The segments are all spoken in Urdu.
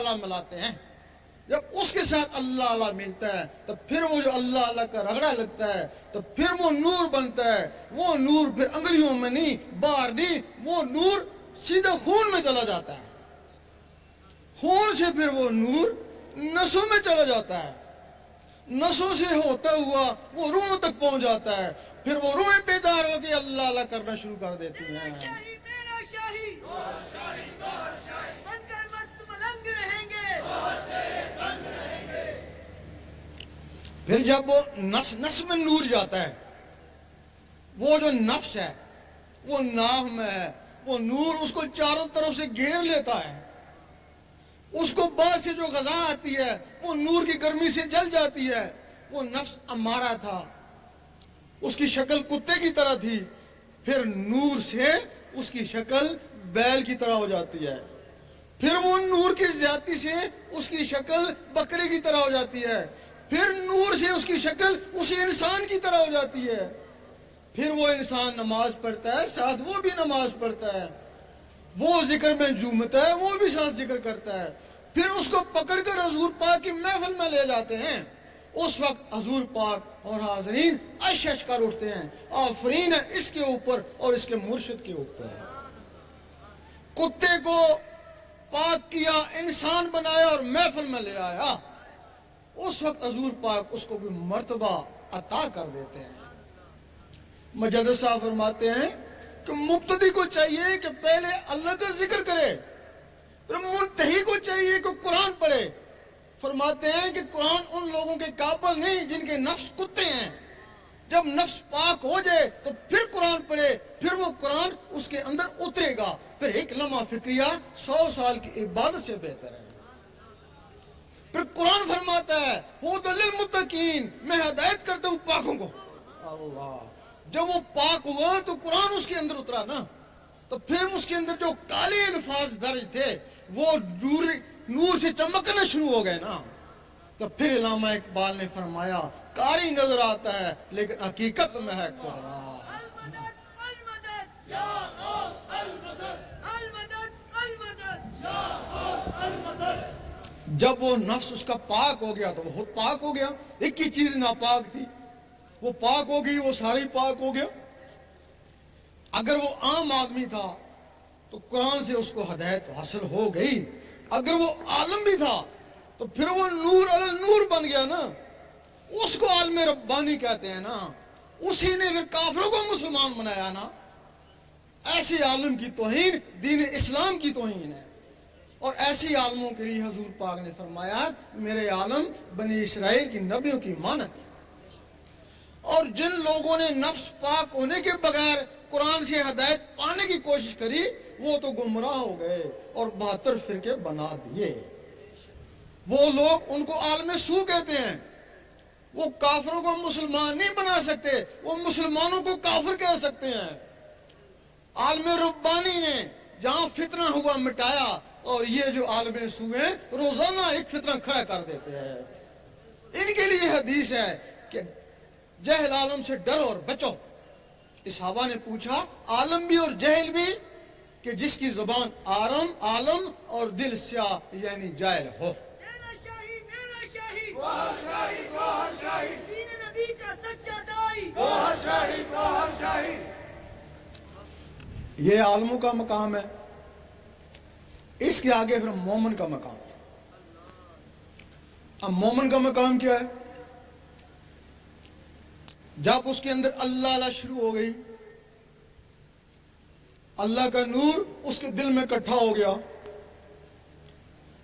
اللہ ملاتے ہیں. جب اس کے ساتھ اللہ اللہ ملتا ہے تو پھر وہ جو اللہ اللہ کا رگڑا لگتا ہے تو پھر وہ نور بنتا ہے. وہ نور پھر انگلیوں میں نہیں، باہر نہیں، وہ نور سیدھا خون میں چلا جاتا ہے. خون سے پھر وہ نور نسوں میں چلا جاتا ہے. نسوں سے ہوتا ہوا وہ روحوں تک پہنچ جاتا ہے. پھر وہ روحیں بیدار ہو کے اللہ اللہ کرنا شروع کر دیتی ہیں. میرا شاہی بن کر مست ملنگ رہیں گے. پھر جب وہ نس میں نور جاتا ہے، وہ جو نفس ہے وہ ناف میں ہے، وہ نور اس کو چاروں طرف سے گھیر لیتا ہے. اس کو بعد سے جو غذا آتی ہے وہ نور کی گرمی سے جل جاتی ہے. وہ نفس امارہ تھا، اس کی شکل کتے کی طرح تھی، پھر نور سے اس کی شکل بیل کی طرح ہو جاتی ہے. پھر وہ نور کی زیادتی سے اس کی شکل بکرے کی طرح ہو جاتی ہے. پھر نور سے اس کی شکل اسی انسان کی طرح ہو جاتی ہے. پھر وہ انسان نماز پڑھتا ہے، ساتھ وہ بھی نماز پڑھتا ہے. وہ ذکر میں جھومتا ہے، وہ بھی ساتھ ذکر کرتا ہے. پھر اس کو پکڑ کر حضور پاک کی محفل میں لے جاتے ہیں. اس وقت حضور پاک اور حاضرین عش عش کر اٹھتے ہیں، آفرین ہے اس کے اوپر اور اس کے مرشد کے اوپر. کتے کو پاک کیا، انسان بنایا اور محفل میں لے آیا. اس وقت حضور پاک اس کو کوئی مرتبہ عطا کر دیتے ہیں. مجدد صاحب فرماتے ہیں کہ مبتدی کو چاہیے کہ پہلے اللہ کا ذکر کرے، پھر منتہی کو چاہیے کہ قرآن پڑھے. فرماتے ہیں کہ قرآن ان لوگوں کے قابل نہیں جن کے نفس کتے ہیں. جب نفس پاک ہو جائے تو پھر قرآن پڑھے، پھر وہ قرآن اس کے اندر اترے گا. پھر ایک لمحہ فکریہ 100 سال کی عبادت سے بہتر ہے. پھر قرآن فرماتا ہے ہدی للمتقین، میں ہدایت کرتا ہوں پاکوں کو. اللہ، جب وہ پاک ہوا تو قرآن اس کے اندر اترا نا، تو پھر اس کے اندر جو کالے الفاظ درج تھے وہ نور سے چمکنا شروع ہو گئے نا. تو پھر علامہ اقبال نے فرمایا قاری نظر آتا ہے لیکن حقیقت میں ہے قرآن. المدد المدد یا غوث المدد، المدد المدد یا غوث المدد. جب وہ نفس اس کا پاک ہو گیا تو وہ خود پاک ہو گیا. ایک ہی چیز ناپاک تھی، وہ پاک ہو گئی، وہ ساری پاک ہو گیا. اگر وہ عام آدمی تھا تو قرآن سے اس کو ہدایت حاصل ہو گئی. اگر وہ عالم بھی تھا تو پھر وہ نور علی نور بن گیا نا. اس کو عالم ربانی کہتے ہیں نا. اسی نے پھر کافروں کو مسلمان بنایا نا. ایسے عالم کی توہین دین اسلام کی توہین ہے. اور ایسی عالموں کے لیے حضور پاک نے فرمایا میرے عالم بنی اسرائیل کی نبیوں کی مانت ہے. اور جن لوگوں نے نفس پاک ہونے کے بغیر قرآن سے ہدایت پانے کی کوشش کری وہ تو گمراہ ہو گئے اور 72 فرقے بنا دیے. وہ لوگ ان کو عالم سو کہتے ہیں. وہ کافروں کو مسلمان نہیں بنا سکتے، وہ مسلمانوں کو کافر کہہ سکتے ہیں. عالم ربانی نے جہاں فتنہ ہوا مٹایا، اور یہ جو عالم سو ہیں روزانہ ایک فتنہ کھڑا کر دیتے ہیں. ان کے لیے حدیث ہے کہ جہل عالم سے ڈرو اور بچو. اس صحابہ نے پوچھا عالم بھی اور جہل بھی؟ کہ جس کی زبان عالم اور دل سیاہ یعنی جاہل ہو. میرا شاہی میرا شاہی، گوہر شاہی گوہر شاہی، دین نبی کا سچا دائی. گوہر شاہی گوہر شاہی. یہ عالموں کا مقام ہے. اس کے آگے پھر مومن کا مقام. اب مومن کا مقام کیا ہے؟ جب اس کے اندر اللہ اللہ شروع ہو گئی، اللہ کا نور اس کے دل میں اکٹھا ہو گیا.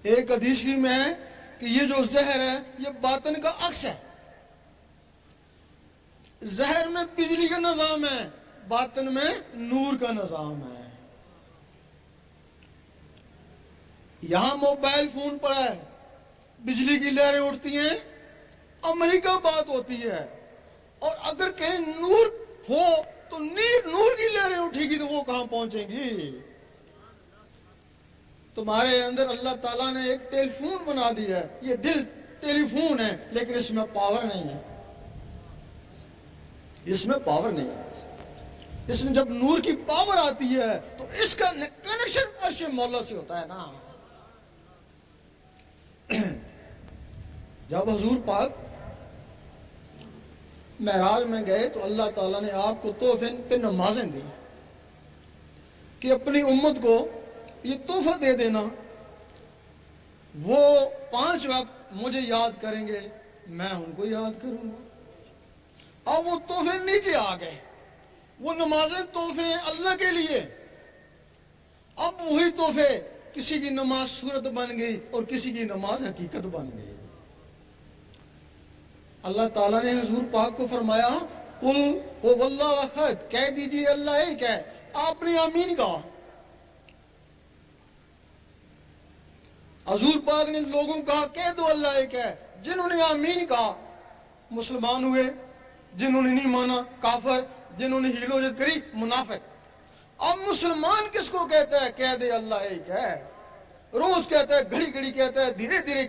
ایک حدیث میں ہے کہ یہ جو زہر ہے یہ باطن کا عکس ہے. زہر میں بجلی کا نظام ہے، باطن میں نور کا نظام ہے. یہاں موبائل فون پر ہے، بجلی کی لہریں اٹھتی ہیں، امریکہ بات ہوتی ہے. اور اگر کہیں نور ہو تو نور کی لہریں اٹھے گی تو وہ کہاں پہنچیں گی؟ تمہارے اندر اللہ تعالیٰ نے ایک ٹیلی فون بنا دیا ہے. یہ دل ٹیلی فون ہے لیکن اس میں پاور نہیں ہے. اس میں پاور نہیں ہے. اس میں جب نور کی پاور آتی ہے تو اس کا کنیکشن عرش مولا سے ہوتا ہے نا. جب حضور پاک معراج میں گئے تو اللہ تعالیٰ نے آپ کو تحفے پہ نمازیں دی کہ اپنی امت کو یہ تحفہ دے دینا، وہ 5 وقت مجھے یاد کریں گے، میں ان کو یاد کروں گا۔ اب وہ تحفے نیچے آ گئے، وہ نمازیں تحفے ہیں اللہ کے لیے، اب وہی تحفے کسی کی نماز صورت بن گئی اور کسی کی نماز حقیقت بن گئی۔ اللہ تعالیٰ نے حضور پاک کو فرمایا قل واللہ احد، کہہ دیجئے اللہ ایک ہے۔ آپ نے آمین کہا۔ حضور پاک نے لوگوں کو کہا کہہ دو اللہ ایک ہے، جنہوں نے آمین کہا مسلمان ہوئے، جنہوں نے نہیں مانا کافر، جنہوں نے ہیل و جد کری منافق۔ اب مسلمان کس کو کہتا ہے کہہ دے اللہ ایک ہے؟ روز کہتا ہے، گھڑی گھڑی کہتا ہے، دھیرے دھیرے